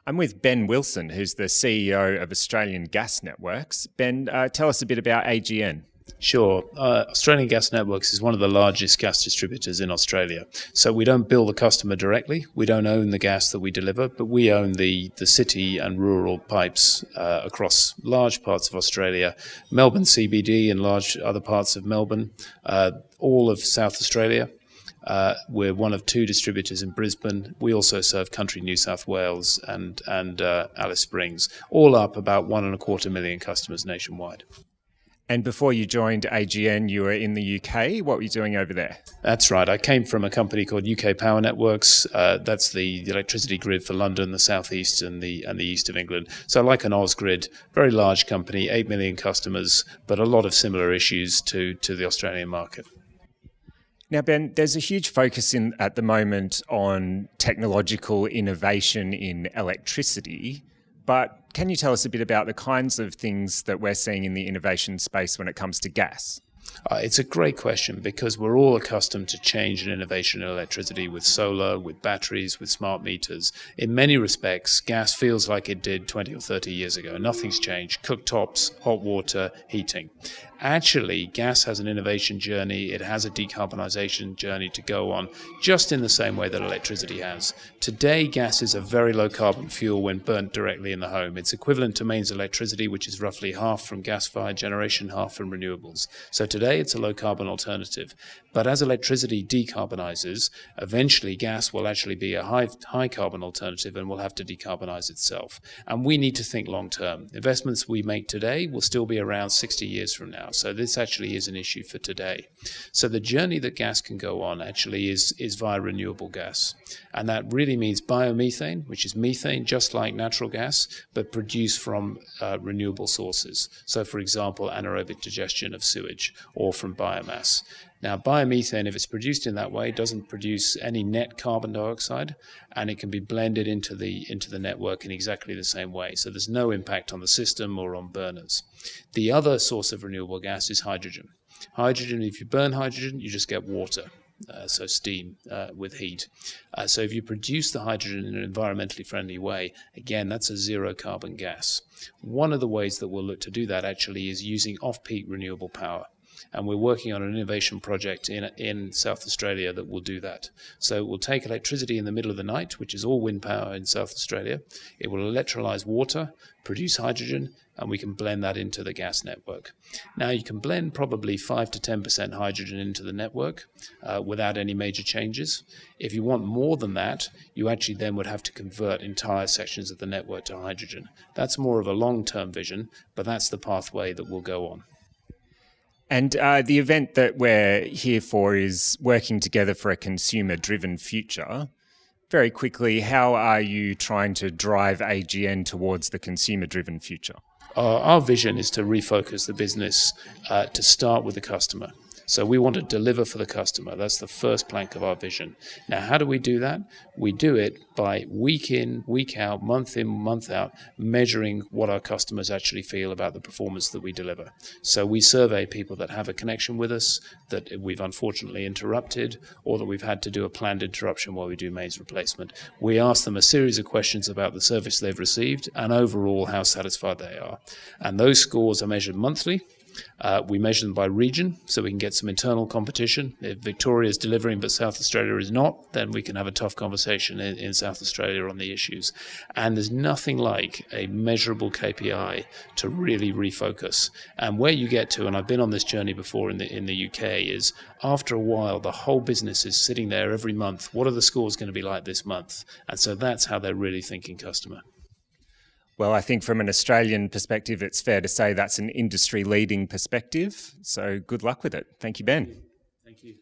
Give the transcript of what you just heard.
I'm with Ben Wilson, who's the CEO of Australian Gas Networks. Ben, tell us a bit about AGN. Sure. Australian Gas Networks is one of the largest gas distributors in Australia. So we don't bill the customer directly. We don't own the gas that we deliver, but we own the city and rural pipes across large parts of Australia, Melbourne CBD and large other parts of Melbourne, all of South Australia. We're one of two distributors in Brisbane. We also serve country New South Wales and Alice Springs, all up about 1.25 million customers nationwide. And before you joined AGN, you were in the UK. What were you doing over there? That's right. I came from a company called UK Power Networks. That's the electricity grid for London, the South East and the east of England. So like an Ausgrid, very large company, 8 million customers, but a lot of similar issues to the Australian market. Now, Ben, there's a huge focus at the moment on technological innovation in electricity, but can you tell us a bit about the kinds of things that we're seeing in the innovation space when it comes to gas? It's a great question because we're all accustomed to change and innovation in electricity with solar, with batteries, with smart meters. In many respects, gas feels like it did 20 or 30 years ago. Nothing's changed. Cooktops, hot water, heating. Actually, gas has an innovation journey. It has a decarbonisation journey to go on, just in the same way that electricity has. Today, gas is a very low carbon fuel when burnt directly in the home. It's equivalent to mains electricity, which is roughly half from gas-fired generation, half from renewables. So today, it's a low carbon alternative. But as electricity decarbonises, eventually gas will actually be a high carbon alternative and will have to decarbonise itself. And we need to think long term. Investments we make today will still be around 60 years from now. So this actually is an issue for today. So the journey that gas can go on actually is via renewable gas. And that really means biomethane, which is methane just like natural gas, but produced from renewable sources. So for example, anaerobic digestion of sewage or from biomass. Now, biomethane, if it's produced in that way, doesn't produce any net carbon dioxide, and it can be blended into the network in exactly the same way. So there's no impact on the system or on burners. The other source of renewable gas is hydrogen. Hydrogen, if you burn hydrogen, you just get water. So steam with heat. So if you produce the hydrogen in an environmentally friendly way, again, that's a zero carbon gas. One of the ways that we'll look to do that actually is using off-peak renewable power. And we're working on an innovation project in South Australia that will do that. So we'll take electricity in the middle of the night, which is all wind power in South Australia. It will electrolyse water, produce hydrogen, and we can blend that into the gas network. Now, you can blend probably 5 to 10% hydrogen into the network without any major changes. If you want more than that, you actually then would have to convert entire sections of the network to hydrogen. That's more of a long-term vision, but that's the pathway that will go on. And the event that we're here for is working together for a consumer-driven future. Very quickly, how are you trying to drive AGN towards the consumer-driven future? Our vision is to refocus the business to start with the customer. So we want to deliver for the customer. That's the first plank of our vision. Now, how do we do that? We do it by week in, week out, month in, month out, measuring what our customers actually feel about the performance that we deliver. So we survey people that have a connection with us, that we've unfortunately interrupted, or that we've had to do a planned interruption while we do mains replacement. We ask them a series of questions about the service they've received and overall how satisfied they are. And those scores are measured monthly. We measure them by region, so we can get some internal competition. If Victoria is delivering but South Australia is not, then we can have a tough conversation in South Australia on the issues. And there's nothing like a measurable KPI to really refocus. And where you get to, and I've been on this journey before in the UK, is after a while the whole business is sitting there every month. What are the scores going to be like this month? And so that's how they're really thinking customer. Well, I think from an Australian perspective, it's fair to say that's an industry-leading perspective. So good luck with it. Thank you, Ben. Thank you.